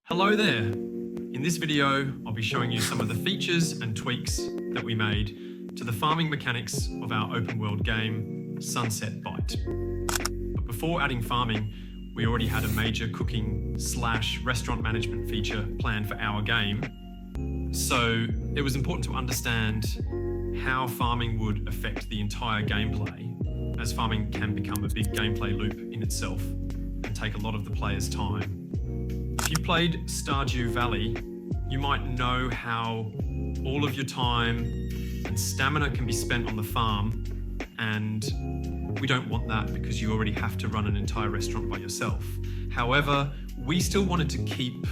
Hello there. In this video, I'll be showing you some of the features and tweaks that we made to the farming mechanics of our open world game, Sunset Bite. But before adding farming, we already had a major cooking/restaurant management feature planned for our game. So it was important to understand how farming would affect the entire gameplay, as farming can become a big gameplay loop in itself and take a lot of the player's time. If you played Stardew Valley, you might know how all of your time and stamina can be spent on the farm, and we don't want that because you already have to run an entire restaurant by yourself. However, we still wanted to keep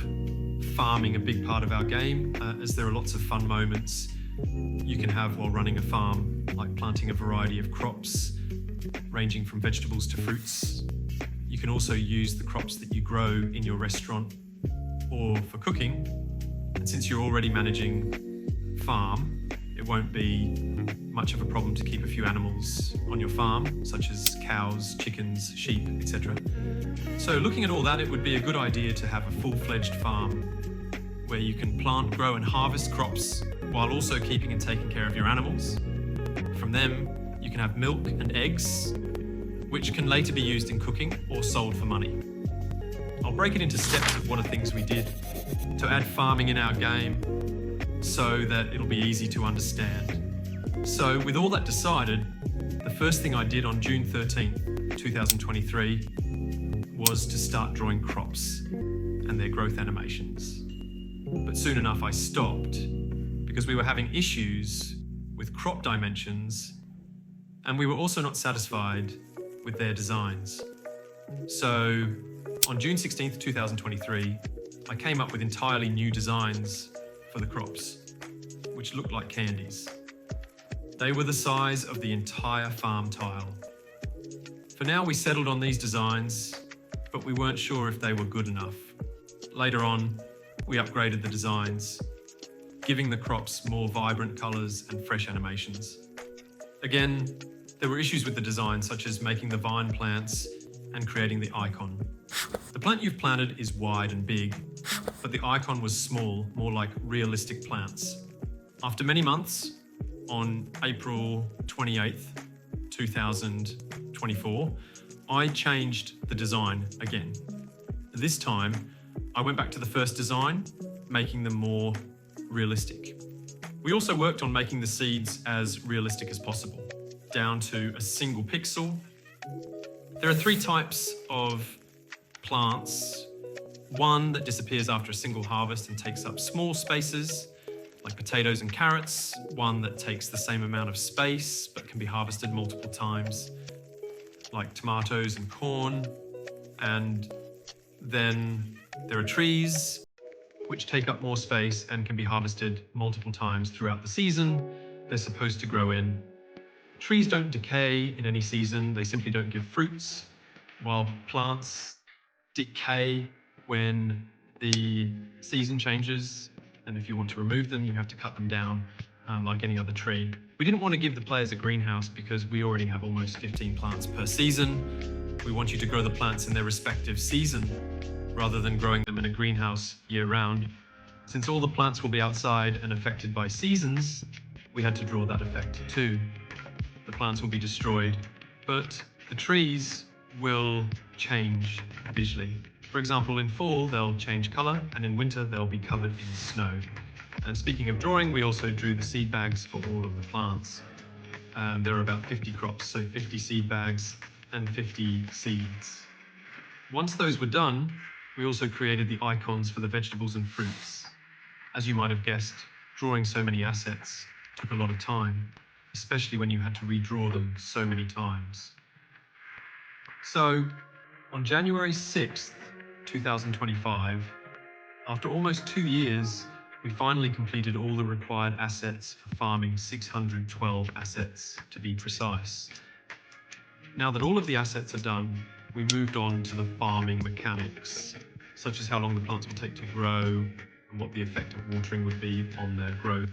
farming a big part of our game, as there are lots of fun moments you can have while running a farm, like planting a variety of crops, ranging from vegetables to fruits. You can also use the crops that you grow in your restaurant or for cooking. And since you're already managing farm, it won't be much of a problem to keep a few animals on your farm, such as cows, chickens, sheep, etc. So looking at all that, it would be a good idea to have a full-fledged farm where you can plant, grow and harvest crops while also keeping and taking care of your animals. From them, you can have milk and eggs, which can later be used in cooking or sold for money. I'll break it into steps of what are things we did to add farming in our game so that it'll be easy to understand. So with all that decided, the first thing I did on June 13th, 2023 was to start drawing crops and their growth animations. But soon enough I stopped because we were having issues with crop dimensions, and we were also not satisfied with their designs. So on June 16th, 2023, I came up with entirely new designs for the crops, which looked like candies. They were the size of the entire farm tile. For now, we settled on these designs, but we weren't sure if they were good enough. Later on, we upgraded the designs, giving the crops more vibrant colors and fresh animations. Again, there were issues with the design, such as making the vine plants and creating the icon. The plant you've planted is wide and big, but the icon was small, more like realistic plants. After many months, on April 28th, 2024, I changed the design again. This time, I went back to the first design, making them more realistic. We also worked on making the seeds as realistic as possible, down to a single pixel. There are three types of plants. One that disappears after a single harvest and takes up small spaces, like potatoes and carrots. One that takes the same amount of space, but can be harvested multiple times, like tomatoes and corn. And then there are trees, which take up more space and can be harvested multiple times throughout the season they're supposed to grow in. Trees don't decay in any season, they simply don't give fruits, while plants decay when the season changes, and if you want to remove them, you have to cut them down like any other tree. We didn't want to give the players a greenhouse because we already have almost 15 plants per season. We want you to grow the plants in their respective season, rather than growing them in a greenhouse year-round. Since all the plants will be outside and affected by seasons, we had to draw that effect too. The plants will be destroyed, but the trees will change visually. For example, in fall, they'll change color, and in winter, they'll be covered in snow. And speaking of drawing, we also drew the seed bags for all of the plants. There are about 50 crops, so 50 seed bags and 50 seeds. Once those were done, we also created the icons for the vegetables and fruits. As you might have guessed, drawing so many assets took a lot of time, especially when you had to redraw them so many times. So, on January 6th, 2025, after almost 2 years, we finally completed all the required assets for farming 612 assets, to be precise. Now that all of the assets are done, we moved on to the farming mechanics, such as how long the plants will take to grow and what the effect of watering would be on their growth.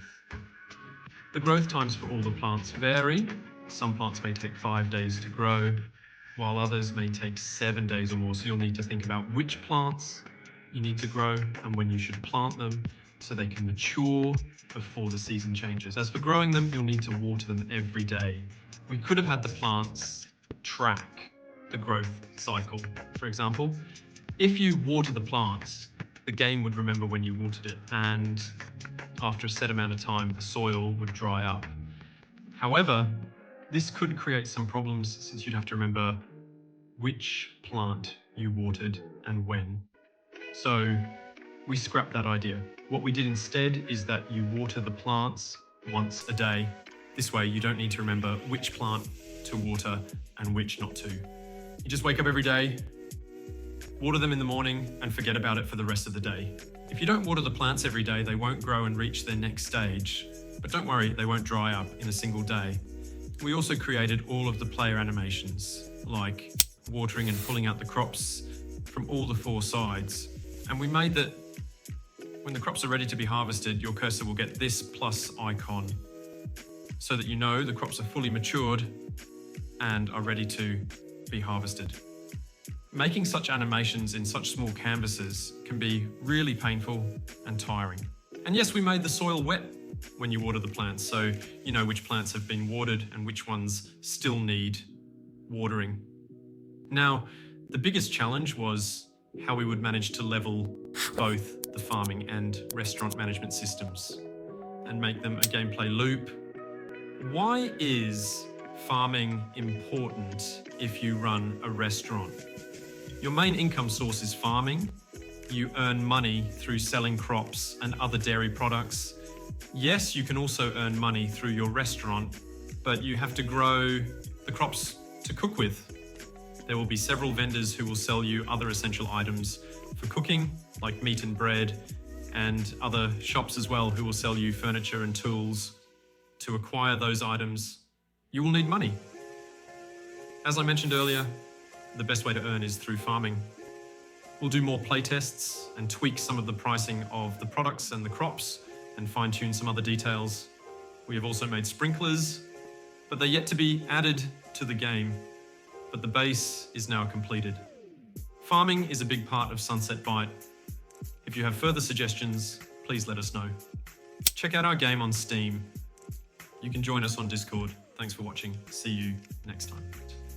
The growth times for all the plants vary. Some plants may take 5 days to grow, while others may take 7 days or more, so you'll need to think about which plants you need to grow and when you should plant them so they can mature before the season changes. As for growing them, you'll need to water them every day. We could have had the plants track the growth cycle. For example, if you water the plants, the game would remember when you watered it, and after a set amount of time, the soil would dry up. However, this could create some problems since you'd have to remember which plant you watered and when. So we scrapped that idea. What we did instead is that you water the plants once a day. This way you don't need to remember which plant to water and which not to. You just wake up every day, water them in the morning, and forget about it for the rest of the day. If you don't water the plants every day, they won't grow and reach their next stage. But don't worry, they won't dry up in a single day. We also created all of the player animations, like watering and pulling out the crops from all the 4 sides. And we made that when the crops are ready to be harvested, your cursor will get this plus icon so that you know the crops are fully matured and are ready to be harvested. Making such animations in such small canvases can be really painful and tiring. And yes, we made the soil wet when you water the plants, so you know which plants have been watered and which ones still need watering. Now, the biggest challenge was how we would manage to level both the farming and restaurant management systems and make them a gameplay loop. Why is farming important if you run a restaurant? Your main income source is farming. You earn money through selling crops and other dairy products. Yes, you can also earn money through your restaurant, but you have to grow the crops to cook with. There will be several vendors who will sell you other essential items for cooking, like meat and bread, and other shops as well who will sell you furniture and tools. To acquire those items, you will need money. As I mentioned earlier, the best way to earn is through farming. We'll do more playtests and tweak some of the pricing of the products and the crops and fine-tune some other details. We have also made sprinklers, but they're yet to be added to the game. But the base is now completed. Farming is a big part of Sunset Byte. If you have further suggestions, please let us know. Check out our game on Steam. You can join us on Discord. Thanks for watching. See you next time.